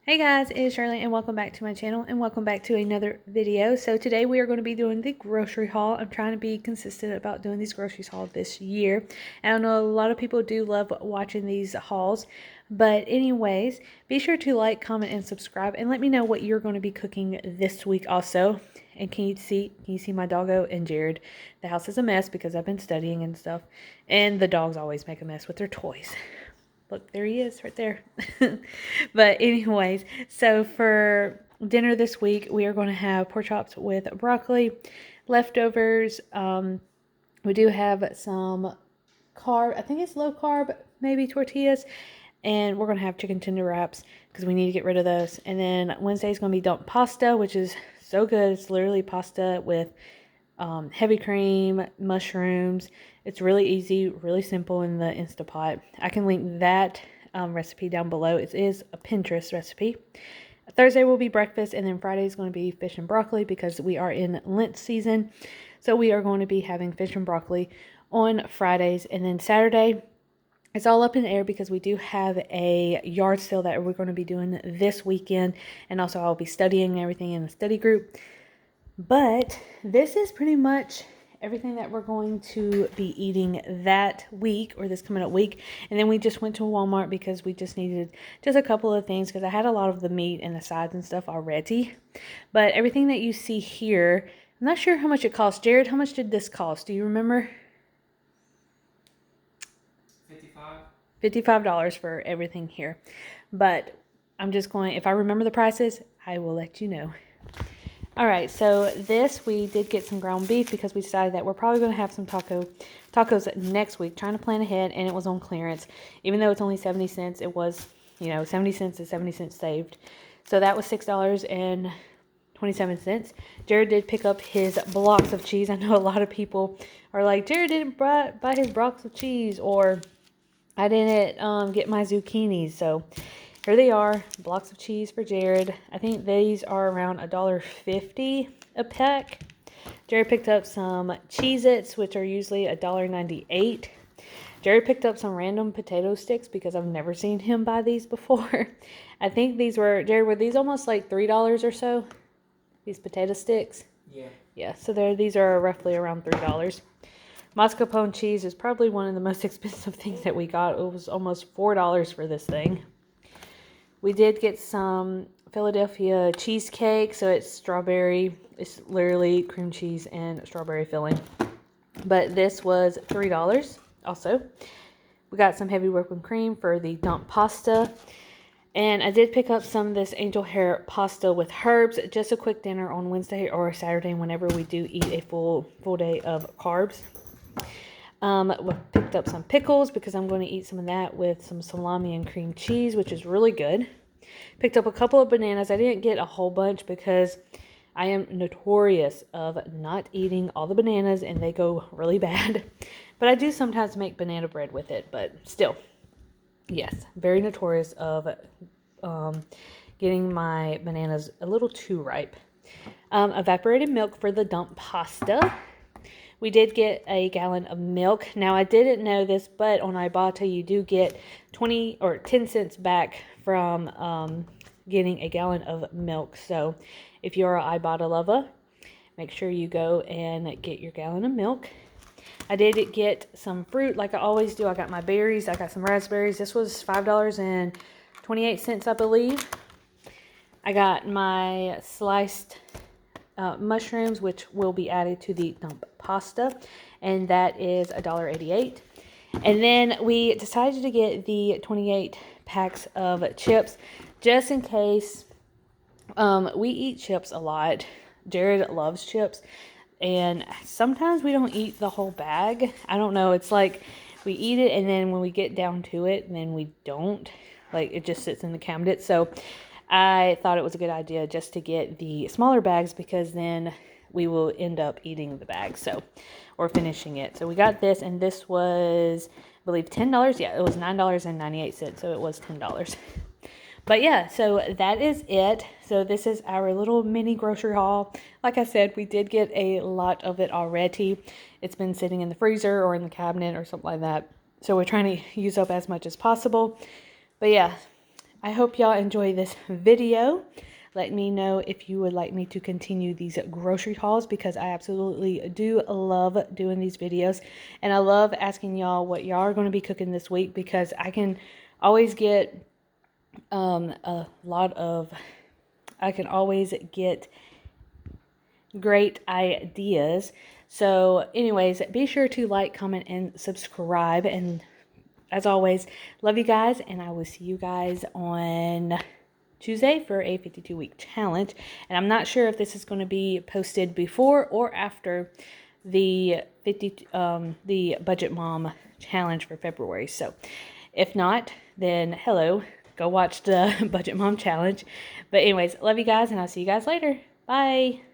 Hey guys, it's Shirley and welcome back to my channel and welcome back to another video. So today we are going to be doing the grocery haul. I'm trying to be consistent about doing these groceries haul this year. And I know a lot of people do love watching these hauls. But anyways, be sure to like, comment, and subscribe and let me know what you're going to be cooking this week also. And can you see my doggo and Jared? The house is a mess because I've been studying and stuff. And the dogs always make a mess with their toys. Look, there he is right there. But anyways, so for dinner this week, we are going to have pork chops with broccoli, leftovers. We do have some carb, I think it's low carb, maybe tortillas. And we're going to have chicken tender wraps because we need to get rid of those. And then Wednesday is going to be dumped pasta, which is so good. It's literally pasta with heavy cream, mushrooms. It's really easy, really simple in the Instapot. I can link that recipe down below. It is a Pinterest recipe. Thursday will be breakfast, and then Friday is going to be fish and broccoli because we are in Lent season. So we are going to be having fish and broccoli on Fridays. And then Saturday, it's all up in the air because we do have a yard sale that we're going to be doing this weekend. And also I'll be studying everything in a study group. But this is pretty much everything that we're going to be eating that week or this coming up week. And then we just went to Walmart because we just needed just a couple of things because I had a lot of the meat and the sides and stuff already. But everything that you see here, I'm not sure how much it cost. Jared, how much did this cost? Do you remember? $55 for everything here. But I'm just going, if I remember the prices, I will let you know. All right, so we did get some ground beef because we decided that we're probably going to have some tacos next week, trying to plan ahead, and it was on clearance. Even though it's only 70 cents, it was, 70 cents is 70 cents saved. So that was $6.27. Jared did pick up his blocks of cheese. I know a lot of people are like, Jared didn't buy his blocks of cheese, or I didn't get my zucchinis, so here they are, blocks of cheese for Jared. I think these are around $1.50 a pack. Jared picked up some Cheez-Its, which are usually $1.98. Jared picked up some random potato sticks because I've never seen him buy these before. I think these were, Jared, were these almost like $3 or so? These potato sticks? Yeah. Yeah, so these are roughly around $3. Mascarpone cheese is probably one of the most expensive things that we got. It was almost $4 for this thing. We did get some Philadelphia cheesecake, so it's strawberry. It's literally cream cheese and strawberry filling. But this was $3 also. We got some heavy whipping cream for the dump pasta. And I did pick up some of this angel hair pasta with herbs. Just a quick dinner on Wednesday or Saturday whenever we do eat a full day of carbs. We picked up some pickles because I'm going to eat some of that with some salami and cream cheese, which is really good. Picked up a couple of bananas. I didn't get a whole bunch because I am notorious of not eating all the bananas and they go really bad. But I do sometimes make banana bread with it, but still, yes, very notorious of getting my bananas a little too ripe. Evaporated milk for the dump pasta. We did get a gallon of milk. Now, I didn't know this, but on Ibotta, you do get 20 or 10 cents back from getting a gallon of milk. So, if you're an Ibotta lover, make sure you go and get your gallon of milk. I did get some fruit like I always do. I got my berries. I got some raspberries. This was $5.28, I believe. I got my sliced mushrooms, which will be added to the dump pasta, and that is $1.88. And then we decided to get the 28 packs of chips just in case. We eat chips a lot. Jared loves chips, and sometimes we don't eat the whole bag. I don't know, it's like we eat it and then when we get down to it, then we don't, like it just sits in the cabinet. So I thought it was a good idea just to get the smaller bags because then we will end up eating the bag, or finishing it. So we got this, and this was, I believe, $10. Yeah, it was $9.98, so it was $10. But yeah, so that is it. So this is our little mini grocery haul. Like I said, we did get a lot of it already. It's been sitting in the freezer or in the cabinet or something like that. So we're trying to use up as much as possible. But yeah, I hope y'all enjoy this video. Let me know if you would like me to continue these grocery hauls, because I absolutely do love doing these videos. And I love asking y'all what y'all are going to be cooking this week, because I can always get a lot of, I can always get great ideas. So anyways, be sure to like, comment, and subscribe. And as always, love you guys, and I will see you guys on Tuesday for a 52-week challenge. And I'm not sure if this is going to be posted before or after the the Budget Mom challenge for February. So if not, then hello, go watch the Budget Mom challenge. But anyways, love you guys, and I'll see you guys later. Bye.